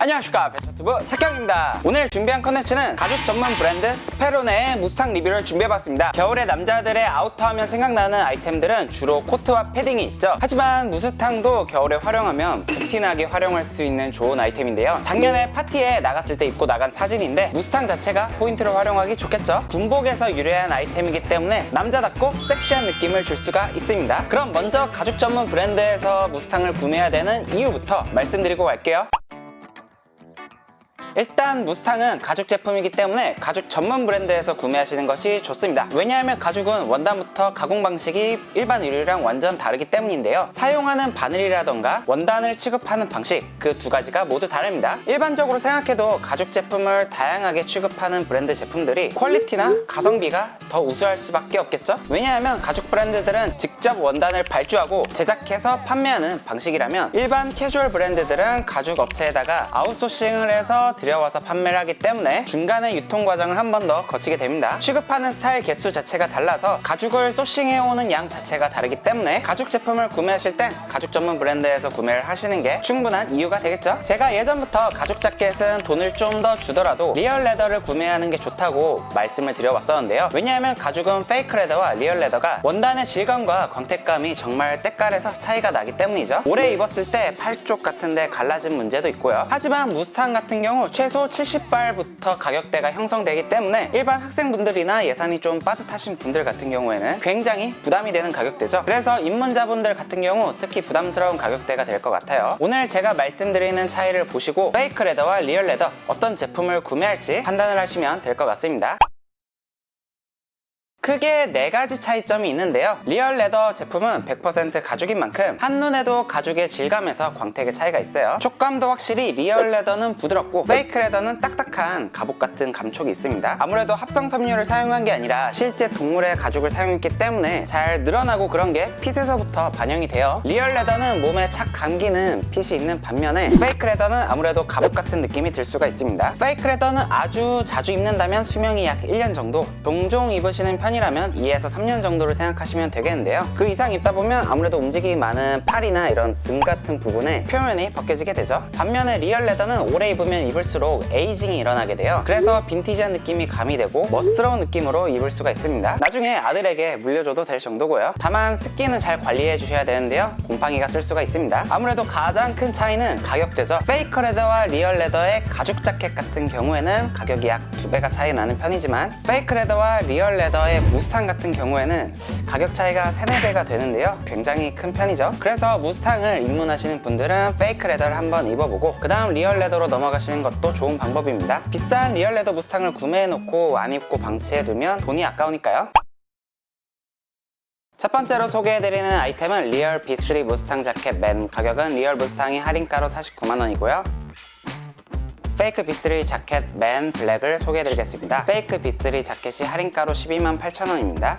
안녕하십니까, 배터튜브 석경입니다. 오늘 준비한 컨텐츠는 가죽 전문 브랜드 스페로네의 무스탕 리뷰를 준비해봤습니다. 겨울에 남자들의 아우터하면 생각나는 아이템들은 주로 코트와 패딩이 있죠. 하지만 무스탕도 겨울에 활용하면 부티나게 활용할 수 있는 좋은 아이템인데요. 작년에 파티에 나갔을 때 입고 나간 사진인데 무스탕 자체가 포인트로 활용하기 좋겠죠. 군복에서 유래한 아이템이기 때문에 남자답고 섹시한 느낌을 줄 수가 있습니다. 그럼 먼저 가죽 전문 브랜드에서 무스탕을 구매해야 되는 이유부터 말씀드리고 갈게요. 일단 무스탕은 가죽 제품이기 때문에 가죽 전문 브랜드에서 구매하시는 것이 좋습니다. 왜냐하면 가죽은 원단부터 가공 방식이 일반 의류랑 완전 다르기 때문인데요. 사용하는 바늘이라던가 원단을 취급하는 방식, 그 두 가지가 모두 다릅니다. 일반적으로 생각해도 가죽 제품을 다양하게 취급하는 브랜드 제품들이 퀄리티나 가성비가 더 우수할 수밖에 없겠죠. 왜냐하면 가죽 브랜드들은 직접 원단을 발주하고 제작해서 판매하는 방식이라면 일반 캐주얼 브랜드들은 가죽 업체에다가 아웃소싱을 해서 들여와서 판매를 하기 때문에 중간에 유통 과정을 한 번 더 거치게 됩니다. 취급하는 스타일 개수 자체가 달라서 가죽을 소싱해오는 양 자체가 다르기 때문에 가죽 제품을 구매하실 땐 가죽 전문 브랜드에서 구매를 하시는 게 충분한 이유가 되겠죠. 제가 예전부터 가죽 자켓은 돈을 좀 더 주더라도 리얼 레더를 구매하는 게 좋다고 말씀을 드려왔었는데요. 왜냐하면 가죽은 페이크 레더와 리얼 레더가 원단의 질감과 광택감이 정말 때깔에서 차이가 나기 때문이죠. 오래 입었을 때 팔 쪽 같은데 갈라진 문제도 있고요. 하지만 무스탕 같은 경우 최소 70발부터 가격대가 형성되기 때문에 일반 학생분들이나 예산이 좀 빠듯하신 분들 같은 경우에는 굉장히 부담이 되는 가격대죠. 그래서 입문자분들 같은 경우 특히 부담스러운 가격대가 될 것 같아요. 오늘 제가 말씀드리는 차이를 보시고 페이크 레더와 리얼 레더 어떤 제품을 구매할지 판단을 하시면 될 것 같습니다. 크게 4가지 차이점이 있는데요. 리얼 레더 제품은 100% 가죽인 만큼 한눈에도 가죽의 질감에서 광택의 차이가 있어요. 촉감도 확실히 리얼 레더는 부드럽고 페이크 레더는 딱딱한 갑옷 같은 감촉이 있습니다. 아무래도 합성 섬유를 사용한 게 아니라 실제 동물의 가죽을 사용했기 때문에 잘 늘어나고 그런 게 핏에서부터 반영이 돼요. 리얼 레더는 몸에 착 감기는 핏이 있는 반면에 페이크 레더는 아무래도 갑옷 같은 느낌이 들 수가 있습니다. 페이크 레더는 아주 자주 입는다면 수명이 약 1년 정도, 종종 입으시는 편이라면 2에서 3년 정도를 생각하시면 되겠는데요. 그 이상 입다 보면 아무래도 움직임이 많은 팔이나 이런 등 같은 부분에 표면이 벗겨지게 되죠. 반면에 리얼 레더는 오래 입으면 입을수록 에이징이 일어나게 돼요. 그래서 빈티지한 느낌이 가미되고 멋스러운 느낌으로 입을 수가 있습니다. 나중에 아들에게 물려줘도 될 정도고요. 다만 습기는 잘 관리해 주셔야 되는데요. 곰팡이가 쓸 수가 있습니다. 아무래도 가장 큰 차이는 가격대죠. 페이크 레더와 리얼 레더의 가죽 자켓 같은 경우에는 가격이 약 2배가 차이 나는 편이지만 페이크 레더와 리얼 레더의 무스탕 같은 경우에는 가격 차이가 3, 4배가 되는데요. 굉장히 큰 편이죠. 그래서 무스탕을 입문하시는 분들은 페이크 레더를 한번 입어보고 그 다음 리얼 레더로 넘어가시는 것도 좋은 방법입니다. 비싼 리얼 레더 무스탕을 구매해놓고 안 입고 방치해두면 돈이 아까우니까요. 첫 번째로 소개해드리는 아이템은 리얼 B3 무스탕 자켓 맨. 가격은 리얼 무스탕이 할인가로 49만원이고요. 페이크 B3 자켓 맨 블랙을 소개해드리겠습니다. 페이크 B3 자켓이 할인가로 12만 8천원입니다.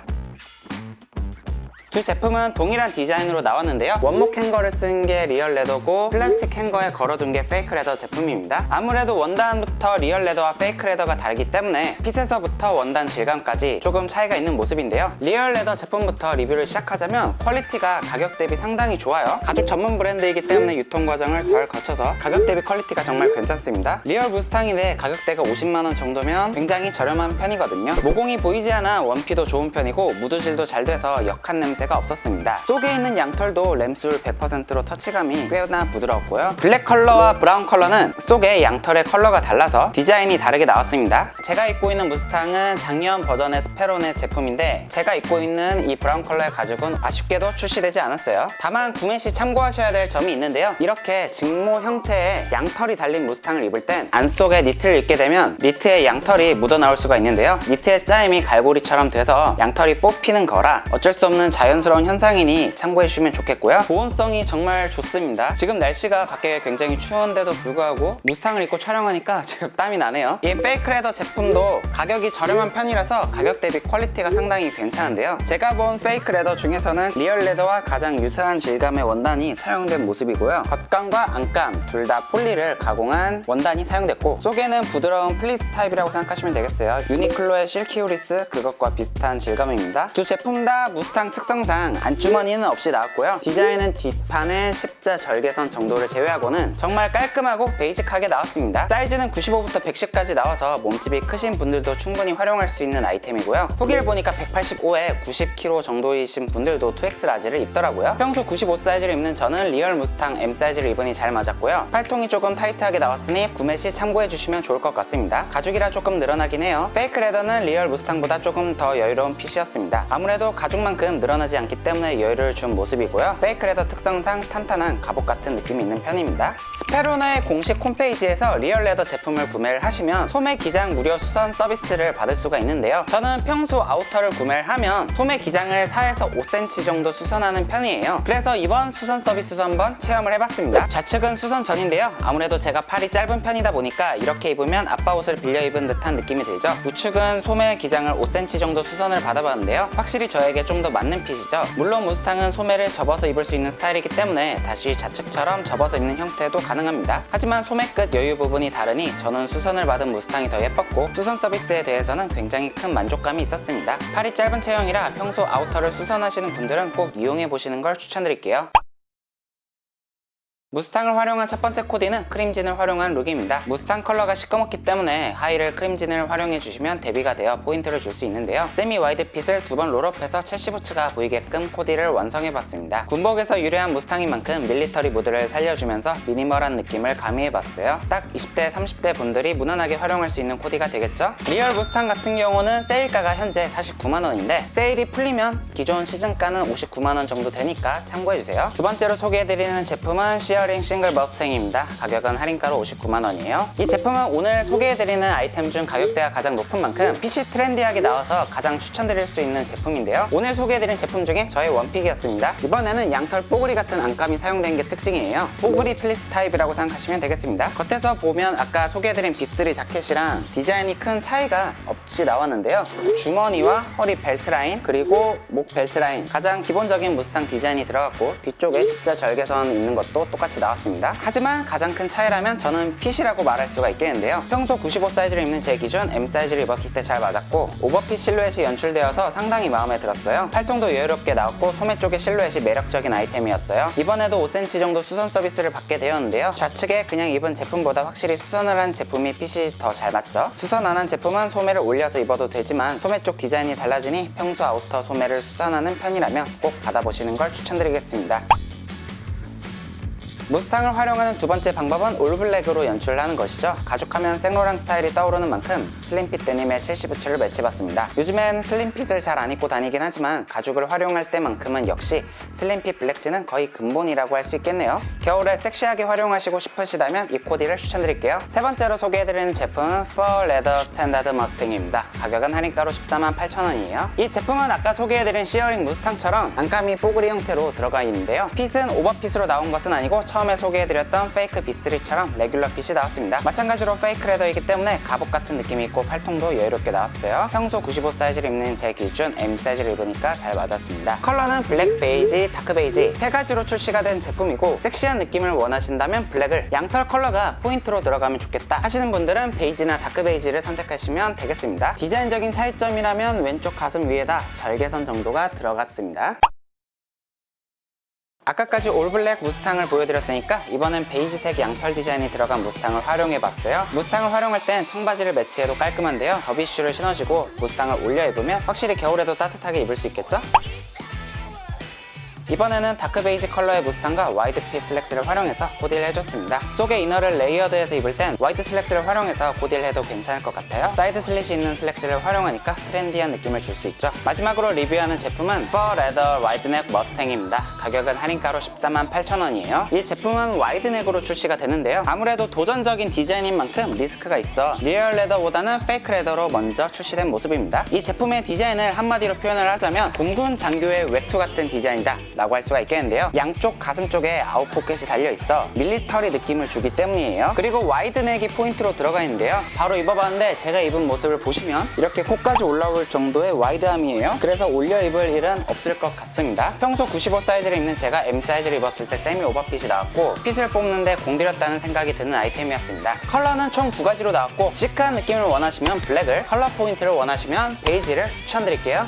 두 제품은 동일한 디자인으로 나왔는데요. 원목 행거를 쓴 게 리얼 레더고 플라스틱 행거에 걸어둔 게 페이크 레더 제품입니다. 아무래도 원단부터 리얼 레더와 페이크 레더가 다르기 때문에 핏에서부터 원단 질감까지 조금 차이가 있는 모습인데요. 리얼 레더 제품부터 리뷰를 시작하자면 퀄리티가 가격 대비 상당히 좋아요. 가죽 전문 브랜드이기 때문에 유통 과정을 덜 거쳐서 가격 대비 퀄리티가 정말 괜찮습니다. 리얼 무스탕인데 가격대가 50만원 정도면 굉장히 저렴한 편이거든요. 모공이 보이지 않아 원피도 좋은 편이고 무드질도 잘 돼서 역한 냄새가 없었습니다. 속에 있는 양털도 램술 100%로 터치감이 꽤나 부드러웠고요. 블랙 컬러와 브라운 컬러는 속에 양털의 컬러가 달라서 디자인이 다르게 나왔습니다. 제가 입고 있는 무스탕은 작년 버전의 스페로네 제품인데 제가 입고 있는 이 브라운 컬러의 가죽은 아쉽게도 출시되지 않았어요. 다만 구매 시 참고하셔야 될 점이 있는데요. 이렇게 직모 형태의 양털이 달린 무스탕을 입을 땐 안속에 니트를 입게 되면 니트에 양털이 묻어나올 수가 있는데요. 니트의 짜임이 갈고리처럼 돼서 양털이 뽑히는 거라 어쩔 수 없는 자연스러운 현상이니 참고해 주시면 좋겠고요. 보온성이 정말 좋습니다. 지금 날씨가 밖에 굉장히 추운데도 불구하고 무스탕을 입고 촬영하니까 지금 땀이 나네요. 이 페이크 레더 제품도 가격이 저렴한 편이라서 가격 대비 퀄리티가 상당히 괜찮은데요. 제가 본 페이크 레더 중에서는 리얼 레더와 가장 유사한 질감의 원단이 사용된 모습이고요. 겉감과 안감 둘 다 폴리를 가공한 원단이 사용됐고 속에는 부드러운 플리스 타입이라고 생각하시면 되겠어요. 유니클로의 실키우리스 그것과 비슷한 질감입니다. 두 제품 다 무스탕 특성 특성상 안주머니는 없이 나왔고요. 디자인은 뒷판의 십자 절개선 정도를 제외하고는 정말 깔끔하고 베이직하게 나왔습니다. 사이즈는 95부터 110까지 나와서 몸집이 크신 분들도 충분히 활용할 수 있는 아이템이고요. 후기를 보니까 185에 90kg 정도이신 분들도 2X 라지를 입더라고요. 평소 95 사이즈를 입는 저는 리얼 무스탕 M 사이즈를 입으니 잘 맞았고요. 팔통이 조금 타이트하게 나왔으니 구매 시 참고해주시면 좋을 것 같습니다. 가죽이라 조금 늘어나긴 해요. 페이크 레더는 리얼 무스탕보다 조금 더 여유로운 핏이었습니다. 아무래도 가죽만큼 늘어나지 않기 때문에 여유를 준 모습이고요. 페이크 레더 특성상 탄탄한 갑옷 같은 느낌이 있는 편입니다. 스페로나의 공식 홈페이지에서 리얼 레더 제품을 구매를 하시면 소매 기장 무료 수선 서비스를 받을 수가 있는데요. 저는 평소 아우터를 구매를 하면 소매 기장을 4에서 5cm 정도 수선하는 편이에요. 그래서 이번 수선 서비스도 한번 체험을 해봤습니다. 좌측은 수선 전인데요. 아무래도 제가 팔이 짧은 편이다 보니까 이렇게 입으면 아빠 옷을 빌려 입은 듯한 느낌이 들죠. 우측은 소매 기장을 5cm 정도 수선을 받아봤는데요. 확실히 저에게 좀 더 맞는 핏이죠. 물론 무스탕은 소매를 접어서 입을 수 있는 스타일이기 때문에 다시 좌측처럼 접어서 입는 형태도 가능합니다. 하지만 소매 끝 여유 부분이 다르니 저는 수선을 받은 무스탕이 더 예뻤고 수선 서비스에 대해서는 굉장히 큰 만족감이 있었습니다. 팔이 짧은 체형이라 평소 아우터를 수선하시는 분들은 꼭 이용해 보시는 걸 추천드릴게요. 무스탕을 활용한 첫 번째 코디는 크림진을 활용한 룩입니다. 무스탕 컬러가 시꺼멓기 때문에 하의를 크림진을 활용해 주시면 대비가 되어 포인트를 줄 수 있는데요. 세미 와이드 핏을 두 번 롤업해서 첼시 부츠가 보이게끔 코디를 완성해 봤습니다. 군복에서 유래한 무스탕인 만큼 밀리터리 무드를 살려주면서 미니멀한 느낌을 가미해 봤어요. 딱 20대 30대 분들이 무난하게 활용할 수 있는 코디가 되겠죠. 리얼 무스탕 같은 경우는 세일가가 현재 49만원인데 세일이 풀리면 기존 시즌가는 59만원 정도 되니까 참고해주세요. 두 번째로 소개해드리는 제품은 시어링 싱글 머스탱입니다. 가격은 할인가로 59만원이에요. 이 제품은 오늘 소개해드리는 아이템 중 가격대가 가장 높은 만큼 핏이 트렌디하게 나와서 가장 추천드릴 수 있는 제품인데요. 오늘 소개해드린 제품 중에 저의 원픽이었습니다. 이번에는 양털 뽀글이 같은 안감이 사용된 게 특징이에요. 뽀글이 플리스 타입이라고 생각하시면 되겠습니다. 겉에서 보면 아까 소개해드린 비스리 자켓이랑 디자인이 큰 차이가 없이 나왔는데요. 주머니와 허리 벨트 라인 그리고 목 벨트 라인 가장 기본적인 무스탕 디자인이 들어갔고 뒤쪽에 십자 절개선 있는 것도 똑같이 나왔습니다. 하지만 가장 큰 차이라면 저는 핏이라고 말할 수가 있겠는데요. 평소 95 사이즈를 입는 제 기준 M 사이즈를 입었을 때 잘 맞았고 오버핏 실루엣이 연출되어서 상당히 마음에 들었어요. 팔통도 여유롭게 나왔고 소매 쪽의 실루엣이 매력적인 아이템이었어요. 이번에도 5cm 정도 수선 서비스를 받게 되었는데요. 좌측에 그냥 입은 제품보다 확실히 수선을 한 제품이 핏이 더 잘 맞죠. 수선 안 한 제품은 소매를 올려서 입어도 되지만 소매 쪽 디자인이 달라지니 평소 아우터 소매를 수선하는 편이라면 꼭 받아보시는 걸 추천드리겠습니다. 무스탕을 활용하는 두 번째 방법은 올블랙으로 연출하는 것이죠. 가죽하면 생로랑 스타일이 떠오르는 만큼 슬림핏 데님의 첼시 부츠를 매치해봤습니다. 요즘엔 슬림핏을 잘 안 입고 다니긴 하지만 가죽을 활용할 때만큼은 역시 슬림핏 블랙진은 거의 근본이라고 할 수 있겠네요. 겨울에 섹시하게 활용하시고 싶으시다면 이 코디를 추천드릴게요. 세 번째로 소개해드리는 제품은 Fur Leather Standard Mustang입니다. 가격은 할인가로 148,000원이에요. 이 제품은 아까 소개해드린 시어링 무스탕처럼 안감이 뽀글이 형태로 들어가 있는데요. 핏은 오버핏으로 나온 것은 아니고 처음에 소개해드렸던 페이크 비스트리처럼 레귤러 핏이 나왔습니다. 마찬가지로 페이크 레더이기 때문에 갑옷 같은 느낌이 있고 팔통도 여유롭게 나왔어요. 평소 95 사이즈를 입는 제 기준 M 사이즈를 입으니까 잘 맞았습니다. 컬러는 블랙 베이지, 다크 베이지 세 가지로 출시가 된 제품이고 섹시한 느낌을 원하신다면 블랙을, 양털 컬러가 포인트로 들어가면 좋겠다 하시는 분들은 베이지나 다크 베이지를 선택하시면 되겠습니다. 디자인적인 차이점이라면 왼쪽 가슴 위에다 절개선 정도가 들어갔습니다. 아까까지 올블랙 무스탕을 보여드렸으니까 이번엔 베이지색 양털 디자인이 들어간 무스탕을 활용해봤어요. 무스탕을 활용할 땐 청바지를 매치해도 깔끔한데요. 더비슈를 신어주고 무스탕을 올려 입으면 확실히 겨울에도 따뜻하게 입을 수 있겠죠? 이번에는 다크 베이지 컬러의 무스탕과 와이드핏 슬랙스를 활용해서 코디를 해줬습니다. 속에 이너를 레이어드해서 입을 땐 와이드 슬랙스를 활용해서 코디를 해도 괜찮을 것 같아요. 사이드 슬릿이 있는 슬랙스를 활용하니까 트렌디한 느낌을 줄 수 있죠. 마지막으로 리뷰하는 제품은 Fur Leather 와이드넥 머스탱입니다. 가격은 할인가로 148,000원이에요. 이 제품은 와이드넥으로 출시가 되는데요. 아무래도 도전적인 디자인인 만큼 리스크가 있어 리얼 레더보다는 페이크 레더로 먼저 출시된 모습입니다. 이 제품의 디자인을 한마디로 표현을 하자면 공군 장교의 외투 같은 디자인이다 라고 할 수가 있겠는데요. 양쪽 가슴 쪽에 아웃포켓이 달려있어 밀리터리 느낌을 주기 때문이에요. 그리고 와이드넥이 포인트로 들어가 있는데요. 바로 입어봤는데 제가 입은 모습을 보시면 이렇게 코까지 올라올 정도의 와이드함이에요. 그래서 올려 입을 일은 없을 것 같습니다. 평소 95 사이즈를 입는 제가 M 사이즈를 입었을 때 세미 오버핏이 나왔고 핏을 뽑는데 공들였다는 생각이 드는 아이템이었습니다. 컬러는 총 두 가지로 나왔고 시크한 느낌을 원하시면 블랙을, 컬러 포인트를 원하시면 베이지를 추천드릴게요.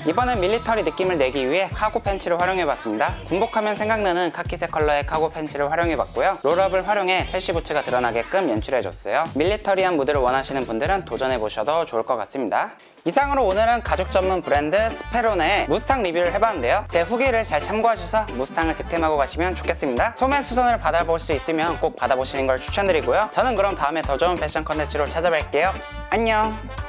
이번엔 밀리터리 느낌을 내기 위해 카고 팬츠를 활용해봤습니다. 군복하면 생각나는 카키색 컬러의 카고 팬츠를 활용해봤고요. 롤업을 활용해 첼시 부츠가 드러나게끔 연출해줬어요. 밀리터리한 무드를 원하시는 분들은 도전해보셔도 좋을 것 같습니다. 이상으로 오늘은 가죽 전문 브랜드 스페론의 무스탕 리뷰를 해봤는데요. 제 후기를 잘 참고하셔서 무스탕을 득템하고 가시면 좋겠습니다. 소매 수선을 받아볼 수 있으면 꼭 받아보시는 걸 추천드리고요. 저는 그럼 다음에 더 좋은 패션 컨텐츠로 찾아뵐게요. 안녕!